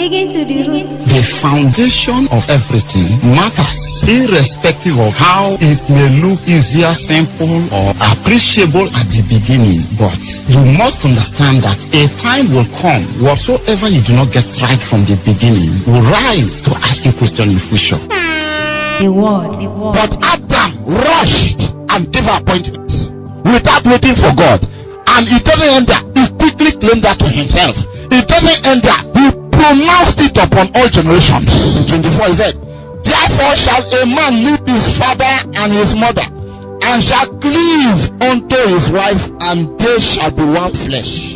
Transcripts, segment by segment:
Digging to the roots. The foundation of everything matters, irrespective of how it may look easier, simple, or appreciable at the beginning. But you must understand that a time will come, whatsoever you do not get right from the beginning will rise to ask you a question in future. The word. But Adam rushed and gave appointment without waiting for God. And it doesn't end there. He quickly claimed that to himself. It doesn't end there. He pronounced it upon all generations. In 24 he said, therefore shall a man leave his father and his mother, and shall cleave unto his wife, and they shall be one flesh.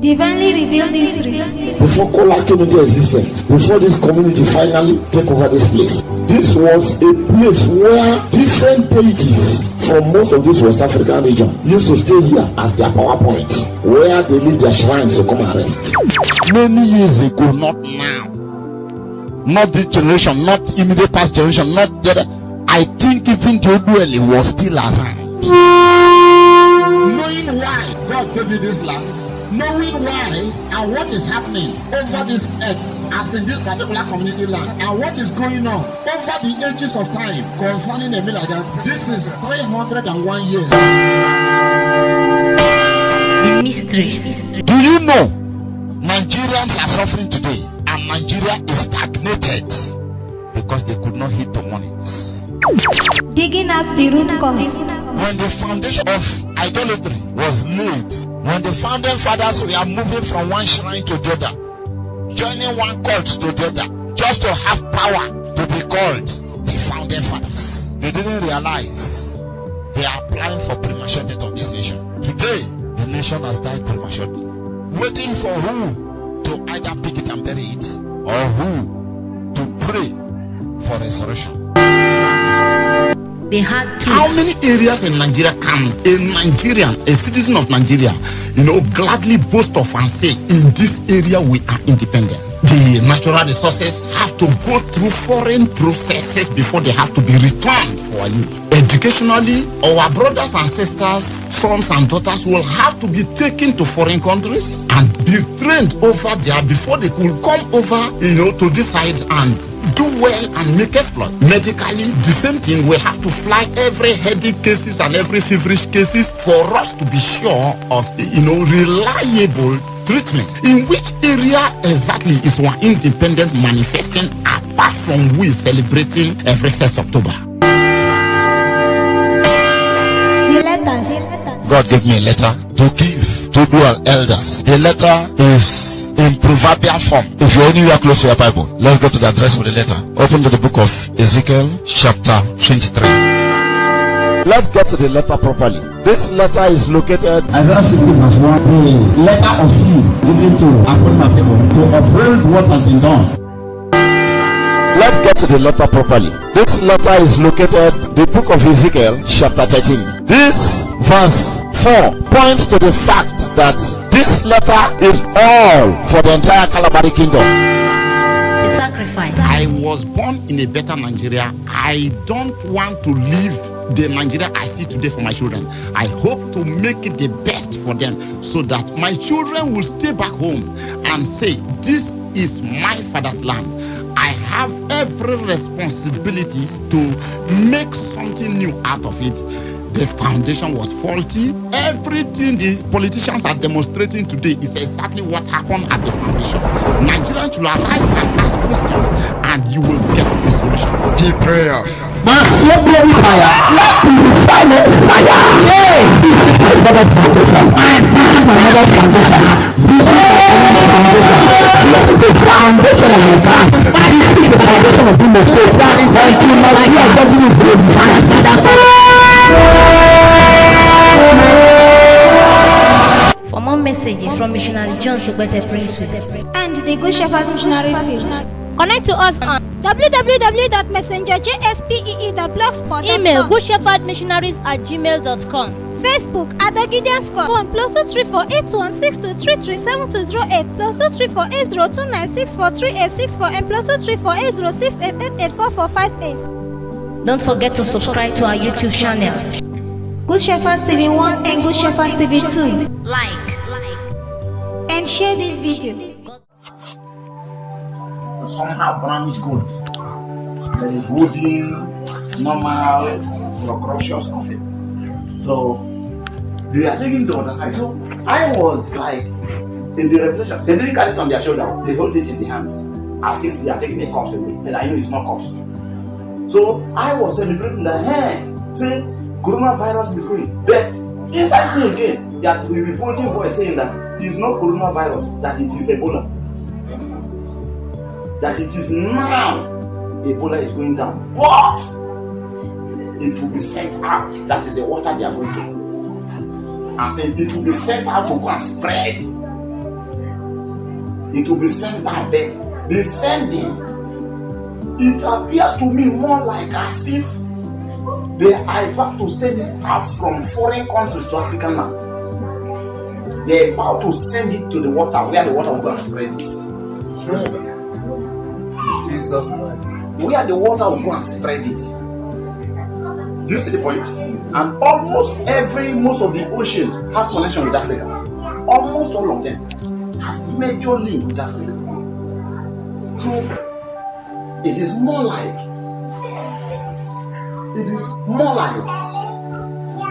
Divinely revealed mysteries. Before Kola came into existence, before this community finally take over this place, this was a place where different deities from most of this West African region used to stay here as their power points, where they leave their shrines to come and rest. Many years ago, not now, not this generation, not immediate past generation, not the other. I think even Jodueli was still around. Knowing why God gave you this land, knowing why and what is happening over this earth as in this particular community land, and what is going on over the ages of time concerning a like that. This is 301 years. The mysteries. Do you know Nigerians are suffering today, and Nigeria is stagnated because they could not hit the money? Digging out the root cause. When the foundation of idolatry was laid, when the founding fathers were moving from one shrine to the other, joining one cult to the other, just to have power to be called the founding fathers, they didn't realize they are applying for premature death of this nation. Today, the nation has died prematurely, waiting for who to either pick it and bury it, or who to pray for resurrection. They had truth. How many areas in Nigeria can a Nigerian, a citizen of Nigeria, gladly boast of and say, in this area we are independent? The natural resources have to go through foreign processes before they have to be returned for you. Educationally, our brothers and sisters, sons and daughters will have to be taken to foreign countries and be trained over there before they could come over, to this side and do well and make exploit. Medically, the same thing. We have to fly every headache cases and every feverish cases for us to be sure of, reliable treatment. In which area exactly is our independence manifesting apart from we celebrating every 1st October? The letters. God gave me a letter to give to dual elders. The letter is in proverbial form. If you're anywhere close to your Bible, let's go to the address of the letter. Open to the book of Ezekiel, chapter 23. Let's get to the letter properly. This letter is located Isaiah 60 verse 1, the letter of seal given to upon my people to uphold what has been done. Let's get to the letter properly. This letter is located the book of Ezekiel, chapter 13. This verse 4 points to the fact that this letter is all for the entire Kalabari kingdom. The sacrifice. I was born in a better Nigeria. I don't want to leave the Nigeria I see today for my children. I hope to make it the best for them so that my children will stay back home and say, this is my father's land. I have every responsibility to make something new out of it. The foundation was faulty. Everything the politicians are demonstrating today is exactly what happened at the foundation. Nigerians should arrive and ask questions, and you will get the solution. Deep prayers. For more messages from Missionary John Sugbete Prince and the Good Shepherd Missionaries Field, connect to us on www.messengerjspee.blogspot.com. email goodshepherdmissionaries@gmail.com. Facebook at the Gideon Squad. Phone +2348162337208 +2348029643864 and +2348068884458. Don't forget to subscribe to our YouTube channels. Good Shepherd TV 1 and Good Shepherd TV 2. Like And share this video. somehow brownish gold. There is wooden, normal, precocious of it. So they are taking the other side. So I was like, in the revelation, they didn't carry it on their shoulder, they hold it in the hands, as if they are taking a corpse away. And I know it's not corpse. So I was celebrating the say coronavirus is going. But inside me again, that the revolting voice saying that it is not coronavirus, that it is Ebola. That it is now Ebola is going down. But it will be sent out. That is the water they are going to. I said it will be sent out to go and spread. It will be sent out there. The sending, it appears to me more like as if they are about to send it out from foreign countries to African land. They are about to send it to the water where the water will go and spread it. Jesus Christ. Where the water will go and spread it. Do you see the point? And almost most of the oceans have connection with Africa. Almost all of them have major link with Africa. So it is more like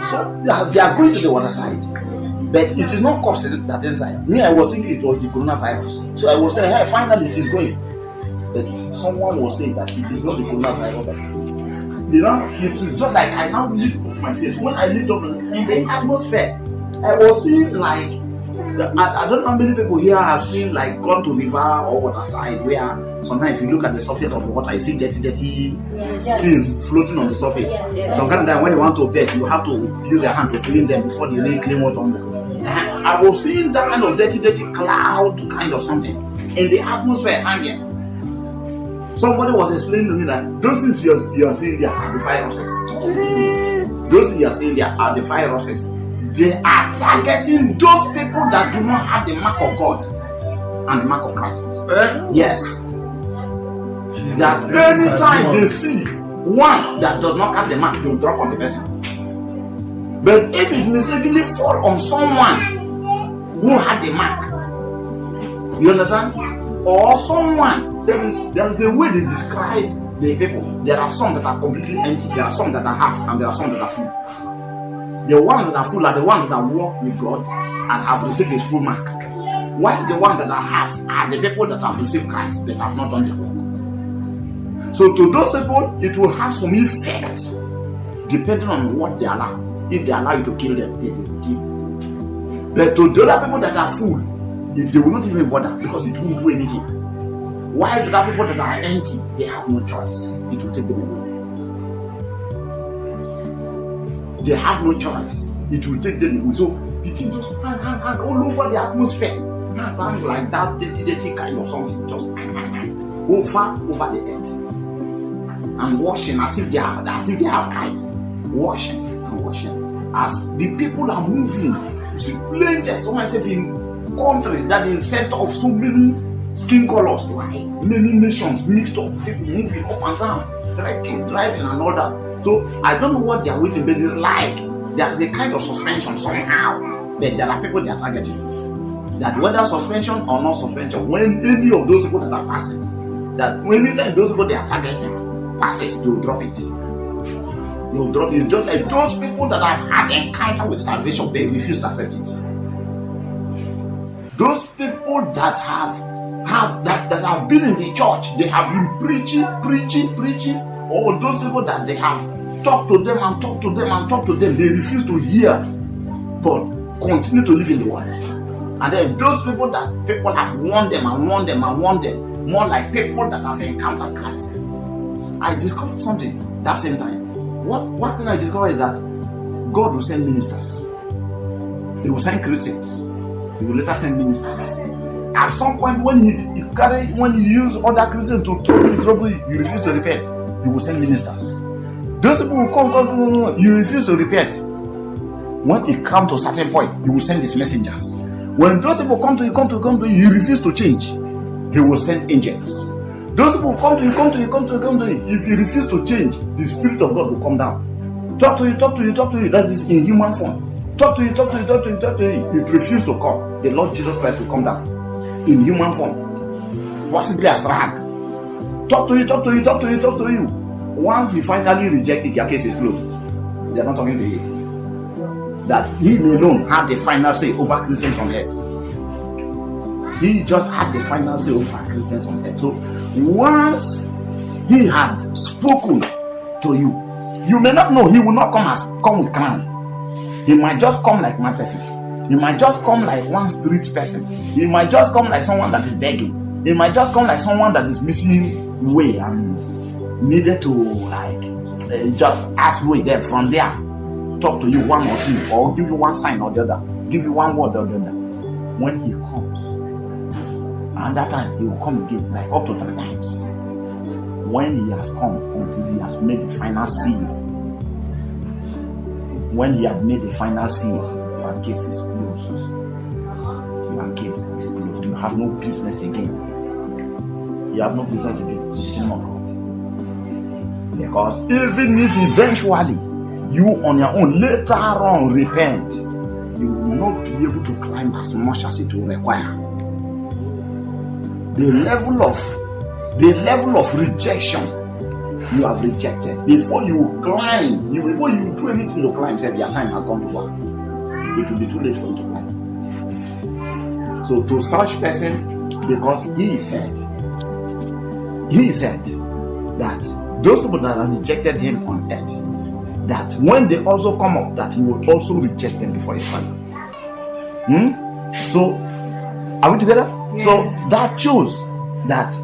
so they are going to the water side, but it is not corpse that inside. Me, I was thinking it was the coronavirus. So I was saying, hey, finally it is going. But someone was saying that it is not the coronavirus. You know, it is just like I now lift up my face. When I lift up in the atmosphere, I was seeing like I don't know how many people here have seen like gone to river or waterside where sometimes if you look at the surface of the water, you see dirty things floating on the surface. Sometimes when you want to bathe, you have to use your hand to clean them before they really clean water on them. I was seeing that kind of dirty cloud kind of something in the atmosphere hanging. Somebody was explaining to me that those things you are seeing there are the viruses. Those things you are seeing there are the viruses. They are targeting those people that do not have the mark of God and the mark of Christ. Yes. That anytime they see one that does not have the mark, they will drop on the person. But if it mistakenly fall on someone who had the mark, you understand? Or someone, there is a way they describe the people. There are some that are completely empty, there are some that are half, and there are some that are full. The ones that are full are the ones that walk with God and have received His full mark. While the ones that are half are the people that have received Christ but have not done their work. So to those people, it will have some effect depending on what they allow. If they allow you to kill them, they will kill. But to the other people that are full, they will not even bother because it won't do anything. While the other people that are empty, they have no choice. It will take them away. They have no choice. It will take them away. So it just hang all over the atmosphere. Hang like that dirty kind of something. Just hang over the earth. And washing as if they have eyes. Washing and washing. As the people are moving. You see plenty. Someone said in countries that is center of so many skin colors, like many nations mixed up, people moving up and down, driving and all that. So I don't know what they are waiting, but it's like there is a kind of suspension somehow. But there are people they are targeting. That whether suspension or not suspension, when any of those people that are passing, that anytime those people they are targeting passes, they will drop it. They will drop it. It's just like those people that have had encounter with salvation, they refuse to accept it. Those people that have been in the church, they have been preaching, or those people that they have talked to them, they refuse to hear, but continue to live in the world. And then those people that people have warned them, more like people that have encountered Christ. I discovered something that same time. One thing I discovered is that God will send ministers. He will send Christians. He will later send ministers. At some point, when he use other Christians to trouble you, you refuse to repent, he will send ministers. Those people will come, you refuse to repent. When it comes to a certain point, he will send his messengers. When those people come to you, you refuse to change, he will send angels. Those people come to you. If you refuse to change, the Spirit of God will come down. Talk to you. That is in human form. Talk to you. It refused to come. The Lord Jesus Christ will come down in human form, possibly as rag, Talk to you. Once you finally reject it, your case is closed. They are not talking to you. That him alone had the final say over Christians on earth. He just had the final say over Christians on earth. So once he had spoken to you, you may not know. He will not come with crown. He might just come like one person. He might just come like one street person. He might just come like someone that is begging. He might just come like someone that is missing way and needed to just ask way. There from there, talk to you one or two, or give you one sign or the other, give you one word or the other. When he comes, and that time he will come again, like up to 3 times. When he has come until he has made the final seal. When he had made the final seal, your case is closed. Your case is closed. You have no business again. You have no business again with the kingdom of God. Because even if eventually you on your own later on repent, you will not be able to climb as much as it will require. The level of rejection you have rejected, before you climb, before you do anything to climb, say your time has gone too far. It will be too late for you to climb. So to such person, because he said that those people that have rejected him on earth, that when they also come up, that he will also reject them before his Father. So are we together? Yes. So that shows that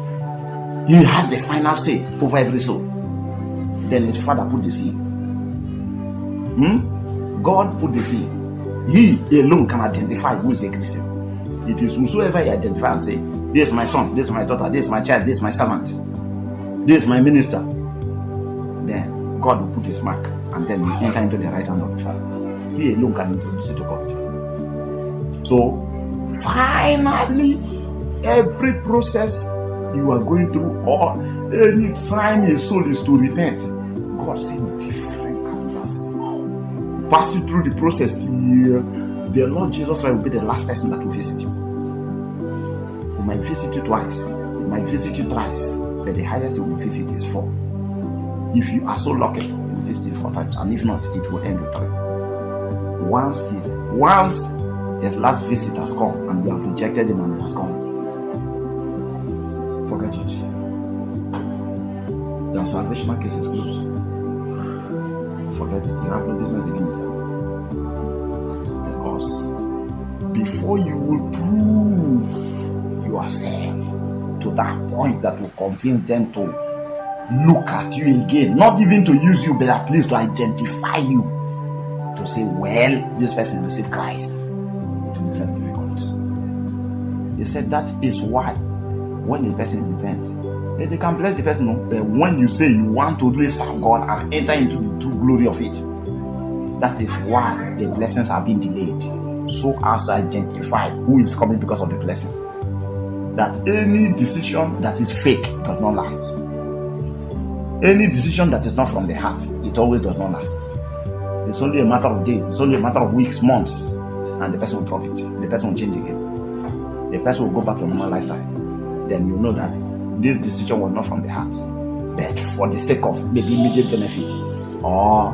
he has the final say over every soul. Then his Father put the seal. God put the seal. He alone can identify who is a Christian. It is whosoever he identifies and say, this is my son, this is my daughter, this is my child, this is my servant, this is my minister. Then God will put his mark, and then he enter into the right hand of the Father. He alone can introduce it to God. So finally, every process you are going through, or any time a soul is to repent, God sends different canvas, pass you through the process till the Lord Jesus Christ will be the last person that will visit you. He might visit you twice, he might visit you thrice, but the highest he will visit is 4. If you are so lucky, he will visit you 4 times, and if not, it will end with 3. Once his last visit has come and you have rejected him and he has gone, forget it. Your salvation case is closed. Forget it. You have no business again. Because before you will prove yourself to that point that will convince them to look at you again, not even to use you, but at least to identify you, to say, well, this person received Christ. It will be very difficult. He said that is why when the person repents, they can bless the person, but when you say you want to really serve God and enter into the true glory of it, that is why the blessings have been delayed, so as to identify who is coming because of the blessing. That any decision that is fake does not last. Any decision that is not from the heart, it always does not last. It's only a matter of days, it's only a matter of weeks, months, and the person will drop it. The person will change again. The person will go back to a normal lifestyle. Then you know that this decision was not from the heart, but for the sake of maybe immediate benefit, or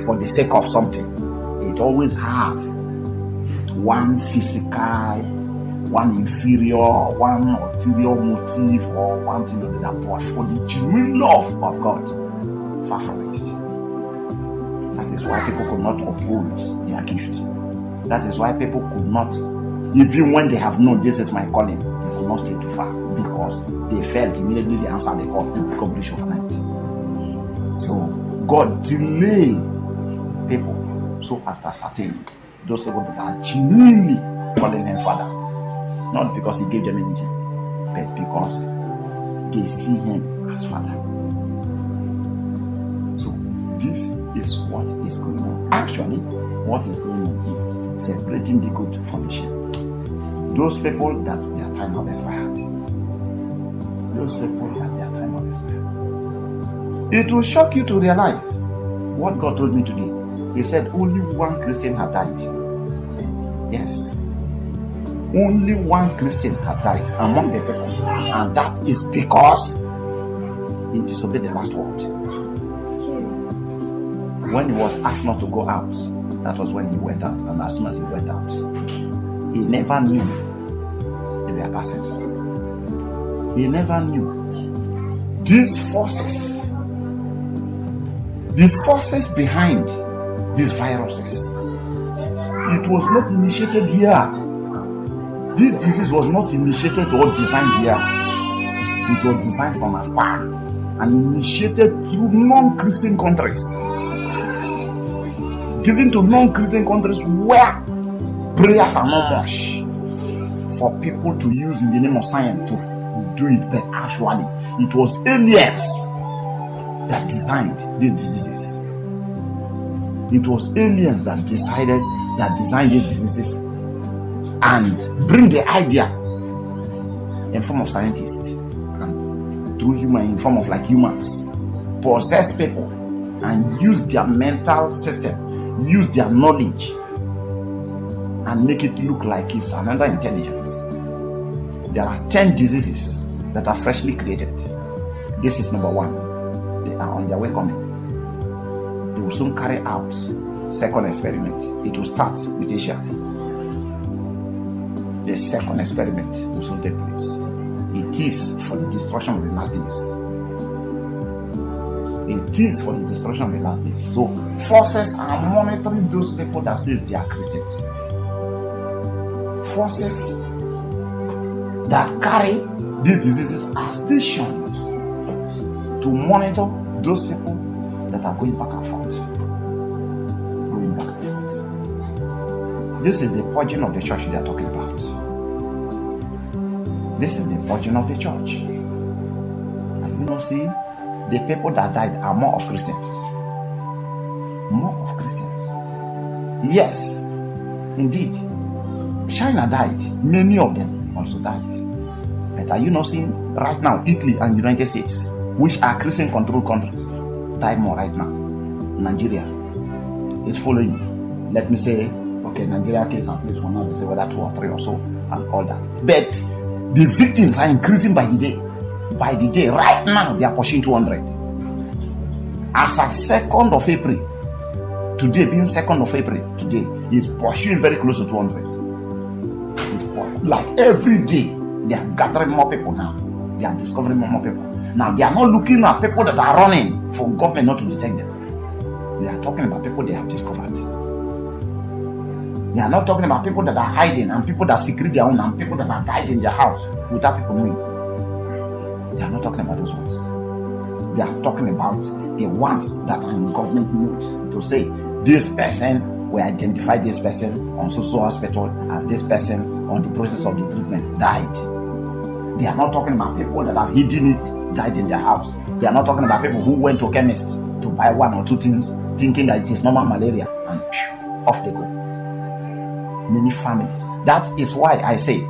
for the sake of something. It always have one physical, one inferior, one ulterior motive, or one thing or the other, but for the genuine love of God, far from it. That is why people could not uphold their gift. That is why people could not, even when they have known this is my calling, they could not stay too far, because they felt immediately they answered the call to become rich overnight. So God delay people so as to ascertain those people that are genuinely calling him Father, not because he gave them anything, but because they see him as Father. So this is what is going on. Actually, what is going on is separating the good from the sheep. Those people that their time have expired. Those people that their time have expired. It will shock you to realize what God told me today. He said only one Christian had died. Yes. Only one Christian had died among the people. And that is because He disobeyed the last word. When he was asked not to go out, that was when he went out. And as soon as he went out, he never knew they were passing. He never knew. These forces, the forces behind these viruses, it was not initiated here. This disease was not initiated or designed here. It was designed from afar and initiated through non-Christian countries. Given to non-Christian countries where prayers are not much for people to use in the name of science to do it, but actually it was aliens that designed these diseases. It was aliens that designed these diseases and bring the idea in form of scientists and through human, in form of like humans, possess people and use their mental system, use their knowledge and make it look like it's another intelligence. There are 10 diseases that are freshly created. This is number 1. They are on their way coming. They will soon carry out second experiment. It will start with Asia. The second experiment will soon take place. It is for the destruction of the last days. It is for the destruction of the last days. So forces are monitoring those people that says they are Christians. Forces that carry these diseases are stationed to monitor those people that are going back and forth. Going back and forth. This is the purging of the church they are talking about. This is the purging of the church. And you know, see, the people that died are more of Christians. More of Christians. Yes, indeed. China died. Many of them also died. But are you not seeing right now Italy and United States, which are Christian-controlled countries, die more right now? Nigeria is following. Let me say, okay, Nigeria case at least for now, they say whether 2 or 3 or so, and all that. But the victims are increasing by the day. By the day, right now, they are pushing 200. As at 2nd of April, today, being 2nd of April, today, is pursuing very close to 200. Like every day, they are gathering more people now. They are discovering more people. Now, they are not looking at people that are running for government not to detect them. They are talking about people they have discovered. They are not talking about people that are hiding and people that secret their own and people that have died in their house without people knowing. They are not talking about those ones. They are talking about the ones that are in government notes to say this person, we identify this person on social hospital and this person on the process of the treatment died. They are not talking about people that have hidden it, died in their house. They are not talking about people who went to a chemist to buy 1 or 2 things thinking that it is normal malaria and off they go. Many families. That is why I say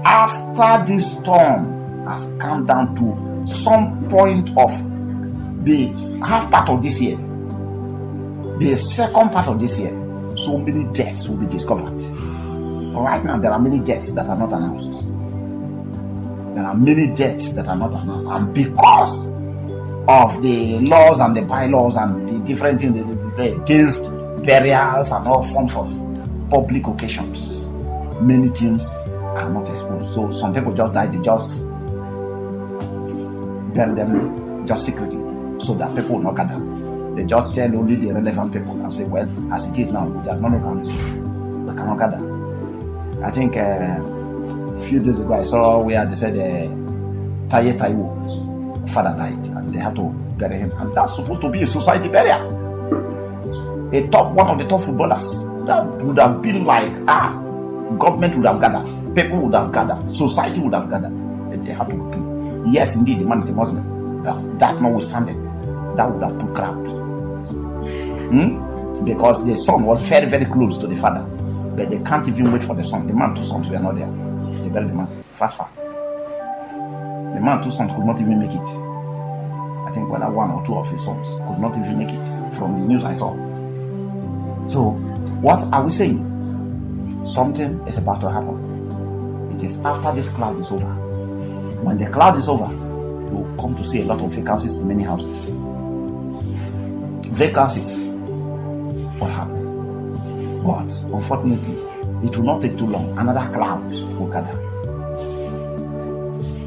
after this storm has come down to some point of the half part of this year, the second part of this year, so many deaths will be discovered. Right now, there are many deaths that are not announced. There are many deaths that are not announced. And because of the laws and the bylaws and the different things against burials and all forms of public occasions, many things are not exposed. So some people just die, they just bury them just secretly so that people will not gather. They just tell only the relevant people and say, well, as it is now, they are not around. They cannot gather. I think a few days ago I saw where they said Taye Taiwo father died and they have to bury him, and that's supposed to be a society burial. One of the top footballers, that would have been like government would have gathered, people would have gathered, society would have gathered, and they have to kill. Yes, indeed, the man is a Muslim. That notwithstanding, that would have put crowd. Because the son was very, very close to the father. But they can't even wait for the son. The man, 2 sons were not there. They buried the man fast. The man, 2 sons could not even make it. I think whether 1 or 2 of his sons could not even make it from the news I saw. So, what are we saying? Something is about to happen. It is after this cloud is over. When the cloud is over, you will come to see a lot of vacancies in many houses. Vacancies will happen. But unfortunately, it will not take too long. Another cloud will gather.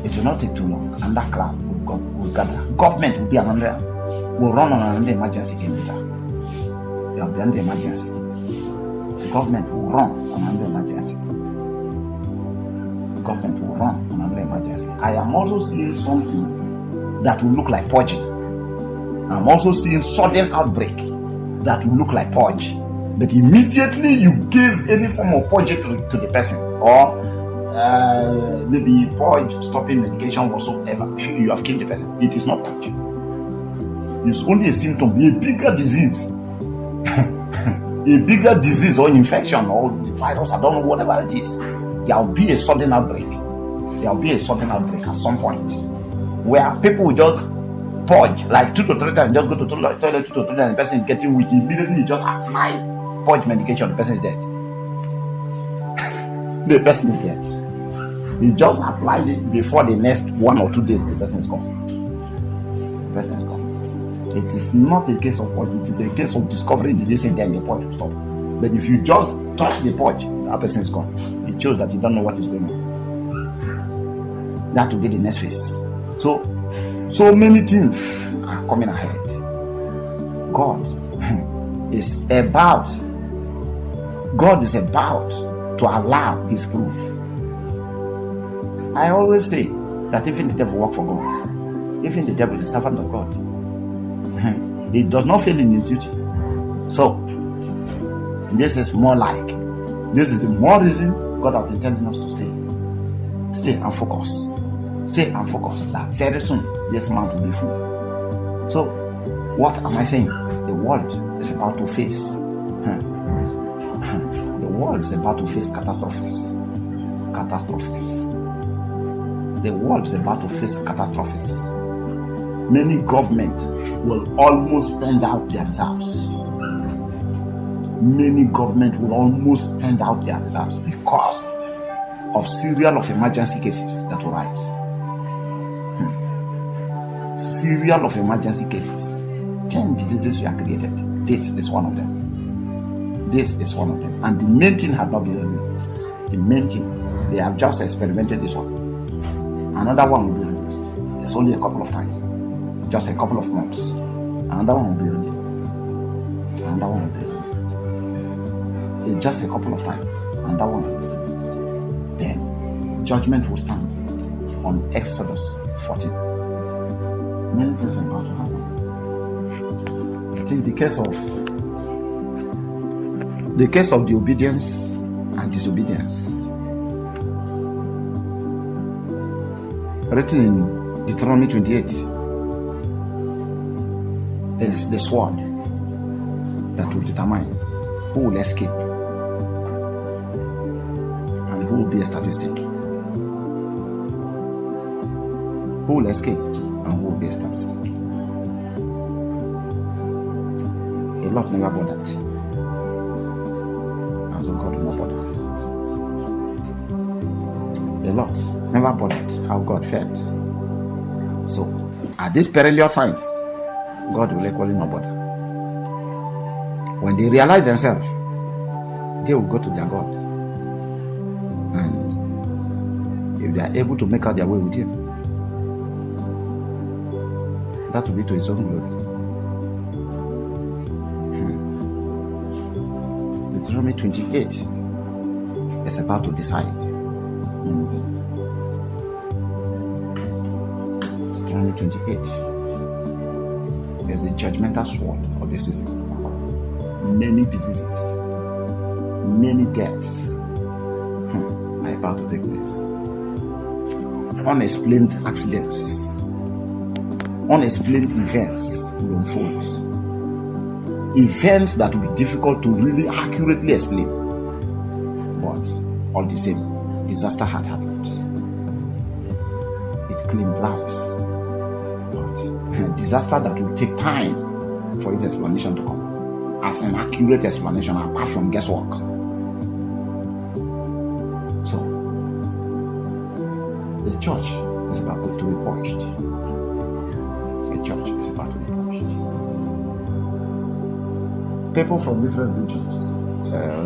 It will not take too long. Another cloud will gather. Government will be will run on another emergency later. There will be another emergency. Government will run on another emergency. Government will run on another emergency. I am also seeing something that will look like purging. I'm also seeing sudden outbreak that will look like purge. But immediately you give any form of purge to the person, or maybe purge, stopping medication whatsoever, you have killed the person. It is not purge. It's only a symptom, a bigger disease. A bigger disease or infection or virus, I don't know, whatever it is. There will be a sudden outbreak. There will be a sudden outbreak at some point where people will just purge like 2 to 3 times, just go to the toilet 2 to 3 times, the person is getting weak. Immediately you just apply purge medication, the person is dead. The person is dead. You just applied it before the next 1 or 2 days, the person is gone. The person is gone. It is not a case of purge, it is a case of discovering the disease and then the purge will stop. But if you just touch the purge, that person is gone. It shows that you don't know what is going on. That will be the next phase. So many things are coming ahead. God is about to allow his proof. I always say that even the devil works for God. Even the devil is a servant of God. He does not fail in his duty. So this is the more reason God has been telling us to stay and focus. Stay and focus. That very soon this month will be full. So what am I saying? The world is about to face. The world is about to face catastrophes. The world is about to face catastrophes. Many governments will almost spend out their reserves. Many governments will almost spend out their reserves because of serial of emergency cases that will rise. Serial of emergency cases. 10 diseases were created. This is one of them. And the main thing has not been released. The main thing, they have just experimented this one. Another one will be released. It's only a couple of times. Just a couple of months. Another one will be released. It's just a couple of times. Another one will be released. Then judgment will stand on Exodus 14. Many things are about to happen. I think the case of the obedience and disobedience, written in Deuteronomy 28, is the sword that will determine who will escape and who will be a statistic. Who will escape and who will be a statistic. A lot never bothered. And so God will not bother. A lot never bothered how God felt. So at this perilous time, God will equally not bother. When they realize themselves, they will go to their God. And if they are able to make out their way with him, that will be to his own glory. Deuteronomy 28 is about to decide many things. Deuteronomy 28 is the judgmental sword of the season. Many diseases, many deaths are about to take place. Unexplained accidents, unexplained events will unfold. Events that will be difficult to really accurately explain. But all the same, disaster had happened. It claimed lives. But disaster that will take time for its explanation to come. As an accurate explanation apart from guesswork. So, the church is about to be purged. church is about to be punished. People from different religions,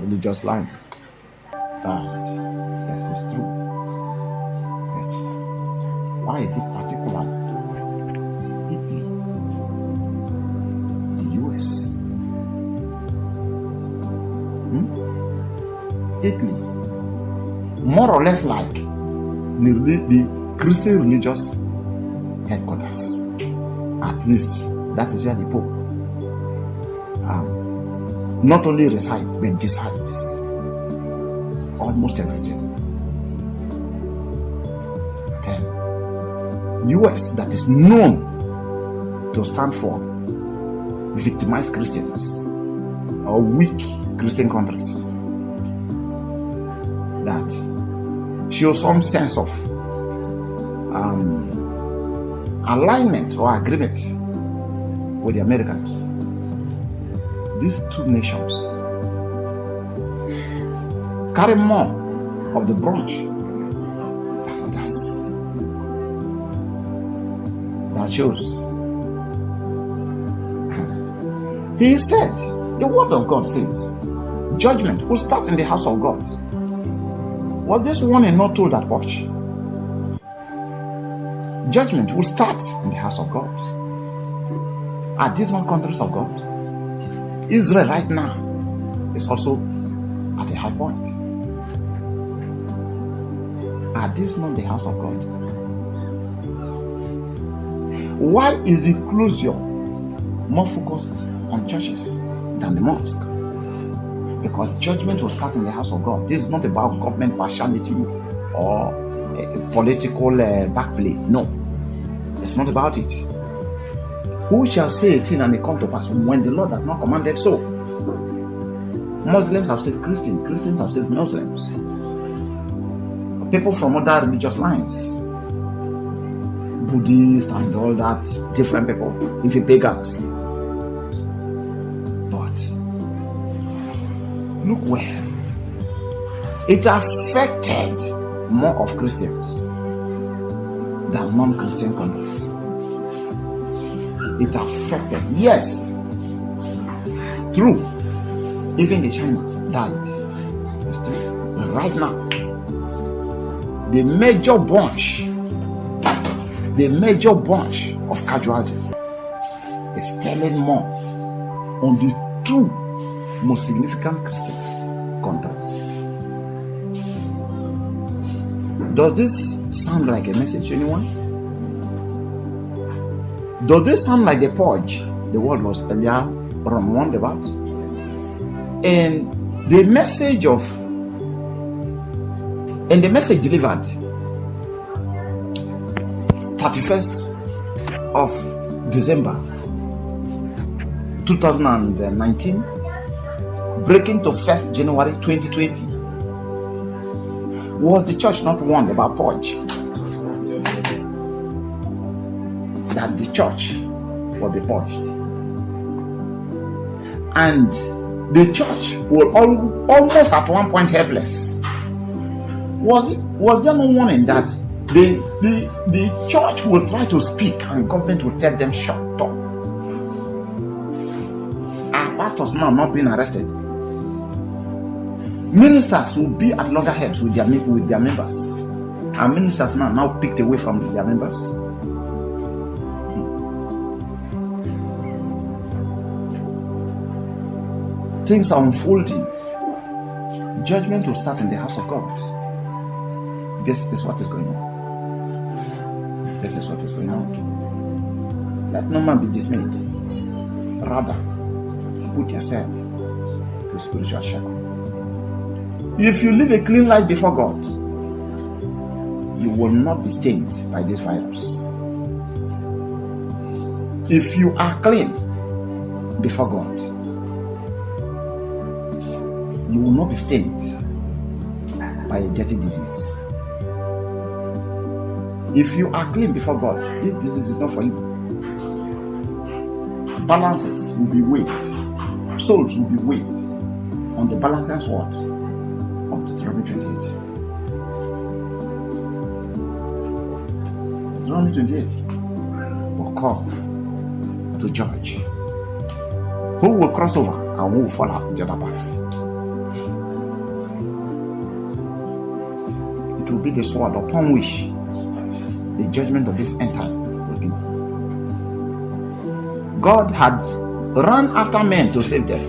religious lines, that this is true. But why is it particularly Italy, the US, Italy, more or less like the Christian religious headquarters? At least that is where the Pope not only resides but decides almost everything. Then US, that is known to stand for victimized Christians or weak Christian countries, that show some sense of alignment or agreement with the Americans. These two nations carry more of the brunt than others. That shows. He said, the word of God says, judgment will start in the house of God. Was this warning not told at watch? Judgment will start in the house of God. Are these not countries of God? Israel right now is also at a high point. Are these not the house of God? Why is the closure more focused on churches than the mosque? Because judgment will start in the house of God. This is not about government partiality or political backplay. No, it's not about it. Who shall say a thing and it come to pass when the Lord has not commanded so? Muslims have said Christians, Christians have said Muslims. People from other religious lines, Buddhists and all that, different people, even pagans. But look where it affected more of Christians than non-Christian countries. It affected, yes, true. Even the China died. It's true. But right now, the major bunch of casualties is telling more on the two most significant Christian countries. Does this sound like a message to anyone? Does this sound like the purge the world was earlier warned about? And the message delivered 31st of December 2019, breaking to 1st January 2020. Was the church not warned about purge? That the church will be purged, and the church will almost at one point helpless. Was there no warning that the church will try to speak and government will tell them shut up? Are pastors now not being arrested? Ministers will be at loggerheads with their members. Are ministers now picked away from their members? Things are unfolding. Judgment will start in the house of God. This is what is going on. This is what is going on. Let no man be dismayed. Rather, put yourself to spiritual shackle. If you live a clean life before God, you will not be stained by this virus. If you are clean before God, you will not be stained by a dirty disease. If you are clean before God, this disease is not for you. Balances will be weighed, souls will be weighed on the balancing sword of Deuteronomy 28. Deuteronomy 28 will come to judge. Who will cross over and who will fall out the other part? It will be the sword upon which the judgment of this end time will be. God had run after men to save them,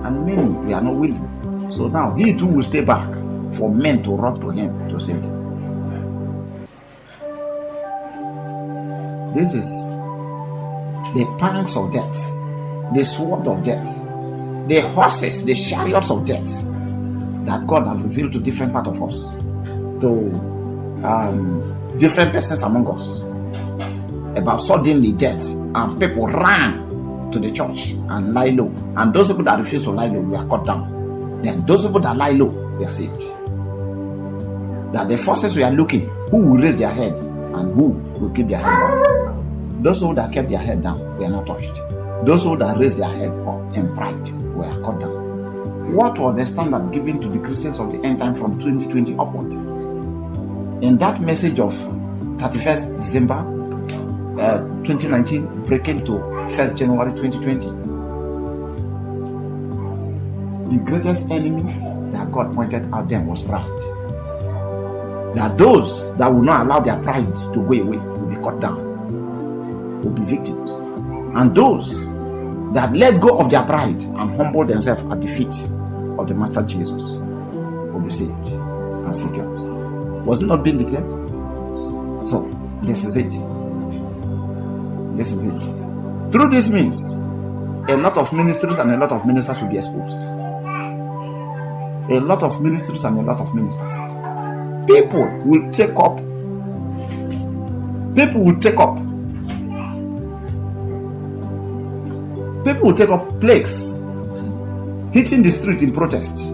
and many we are not willing. So now he too will stay back for men to run to him to save them. This is the pangs of death, the sword of death, the horses, the chariots of death that God has revealed to different part of us, to different persons among us, about suddenly death, and people ran to the church and lie low, and those people that refuse to lie low were cut down. Then those people that lie low were saved. That the forces we are looking, who will raise their head and who will keep their head down. Those who that kept their head down were not touched. Those who that raised their head up in pride were cut down. What was the standard given to the Christians of the end time from 2020 upward? In that message of 31st December 2019 breaking to 1st January 2020, the greatest enemy that God pointed out them was pride. That those that will not allow their pride to go away will be cut down, will be victims. And those that let go of their pride and humble themselves at the feet of the Master Jesus will be saved and secured. Was it not being declared? So, this is it. This is it. Through this means, a lot of ministries and a lot of ministers will be exposed. A lot of ministries and a lot of ministers. People will take up. People will take up plagues, hitting the street in protest.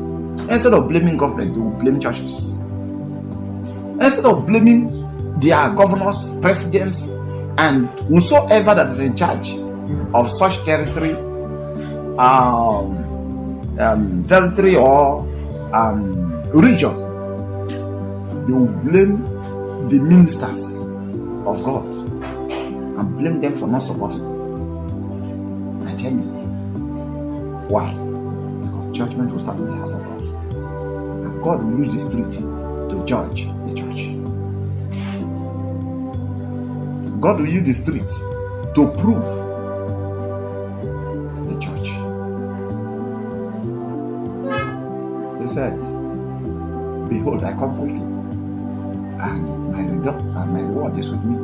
Instead of blaming government, they will blame churches. Instead of blaming their governors, presidents, and whosoever that is in charge of such territory or region, they will blame the ministers of God and blame them for not supporting. I tell you. Why? Because judgment will start in the house of God. And God will use the street to judge the church. God will use the street to prove the church. He said, behold, I come quickly, and my reward is with me,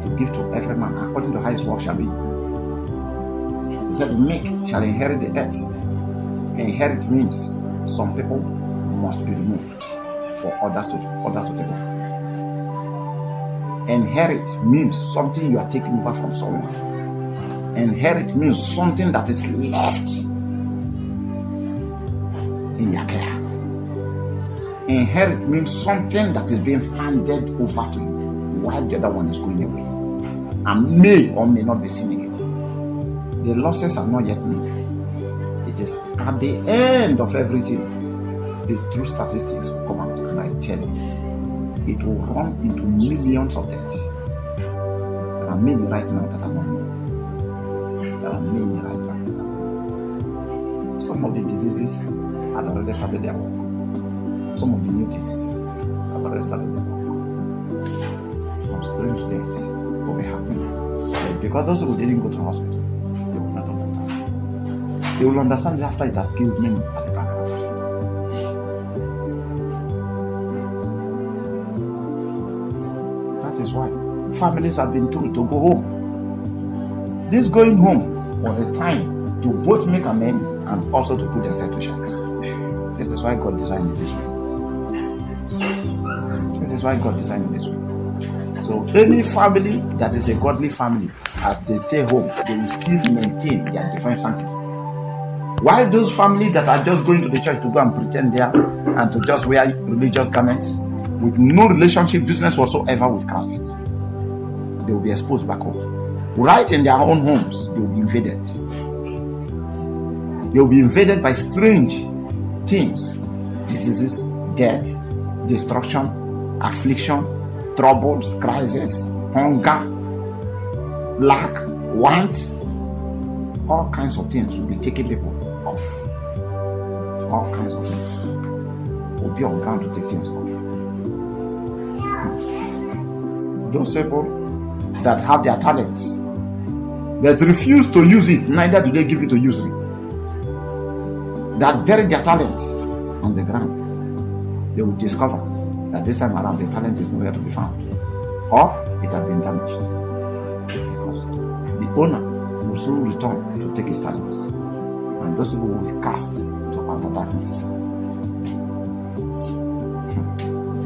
to give to every man according to how his work shall be. He said, the meek shall inherit the earth. Inherit means some people must be removed for others to take over. Inherit means something you are taking over from someone. Inherit means something that is left in your care. Inherit means something that is being handed over to you while the other one is going away and may or may not be seen again. The losses are not yet known. It is at the end of everything the true statistics will come out, and I tell you, it will run into millions of deaths. There are many right now that are not known. There are many right now that are not known. Some of the diseases have already started their work. Some of the new diseases have already started their work. Some strange things will be happening. But because those who didn't go to hospital, they will not understand. They will understand after it has killed many at the background. That is why families have been told to go home. This going home was a time to both make amends and also to put themselves to checks. This is why God designed it this way. This is why God designed it this way. So any family that is a godly family, as they stay home, they will still maintain their divine sanctity. While those families that are just going to the church to go and pretend there and to just wear religious garments with no relationship, business whatsoever with Christ, they will be exposed back home. Right in their own homes, they will be invaded. They will be invaded by strange things, diseases, death, destruction, affliction, troubles, crisis, hunger, lack, want, all kinds of things will be taking people off. All kinds of things will be on ground to take things off. Those people that have their talents that refuse to use it, neither do they give it to usury. That bury their talent on the ground, they will discover that this time around the talent is nowhere to be found, or it has been damaged, because the owner will soon return to take his talents, and those people will be cast to outer darkness.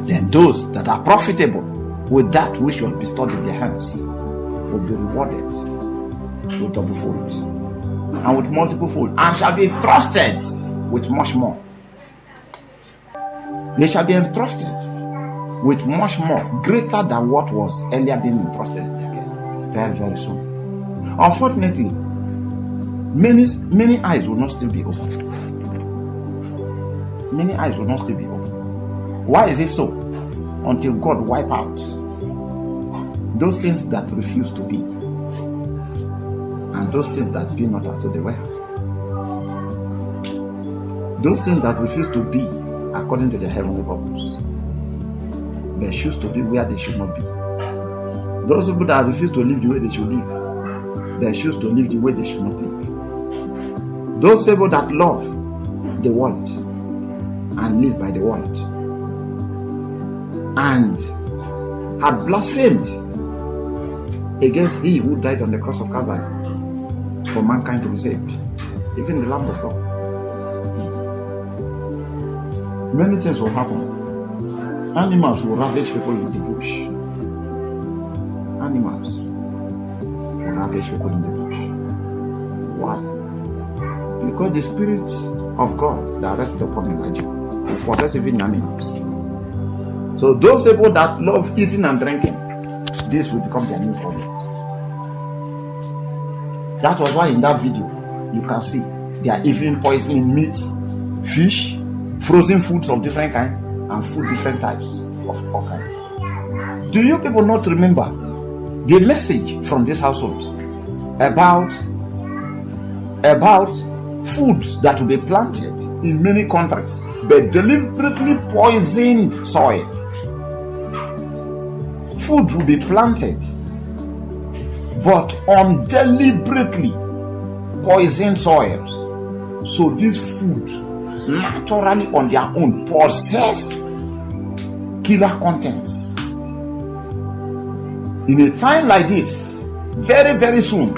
Then those that are profitable with that which will be stored in their hands will be rewarded with double fold and with multiple fold, and shall be entrusted with much more. They shall be entrusted with much more, greater than what was earlier being entrusted in their care, very, very soon. Unfortunately, many eyes will not still be open. Many eyes will not still be open. Why is it so? Until God wipe out those things that refuse to be, and those things that be not after the way. Those things that refuse to be according to the heavenly purpose, they choose to be where they should not be. Those people that refuse to live the way they should live, they choose to live the way they should not live. Those people that love the world and live by the world, and had blasphemed against He who died on the cross of Calvary for mankind to be saved, even the Lamb of God. Many things will happen. Animals will ravage people in the bush. Animals will ravage people in the bush. Why? Because the Spirit of God that rested upon Elijah will possess even animals. So those people that love eating and drinking, this will become their new problems. That was why in that video you can see they are even poisoning meat, fish, frozen foods of different kinds, and food different types of all kinds. Do you people not remember the message from this household about foods that will be planted in many countries but deliberately poisoned soil? Food will be planted but on deliberately poisoned soils, so this food naturally on their own possess killer contents. In a time like this, very, very soon,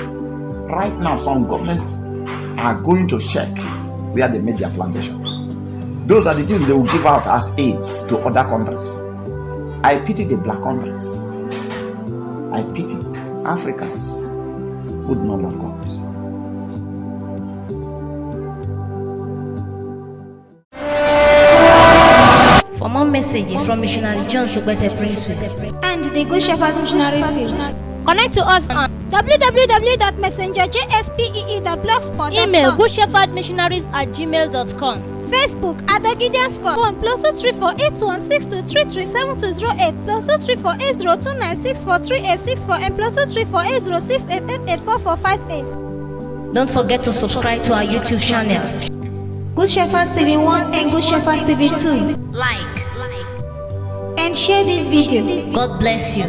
right now, some governments are going to check where they made their plantations. Those are the things they will give out as aids to other countries. I pity the black countries. I pity Africans who do not love God. For more messages from Missionary John Sogbete Prince and the Good Shepherd Missionaries Field, connect to us on www.messengerjspee.blogspot.com. email goodshepherdmissionaries@gmail.com. Facebook at the Gideon's Call. Phone +2348162337208 +2348029643864 and +2348068884458. Don't forget to subscribe to our YouTube channels. Good Shepherds TV 1 and Good Shepherds TV 2. Like. And share this video. God bless you.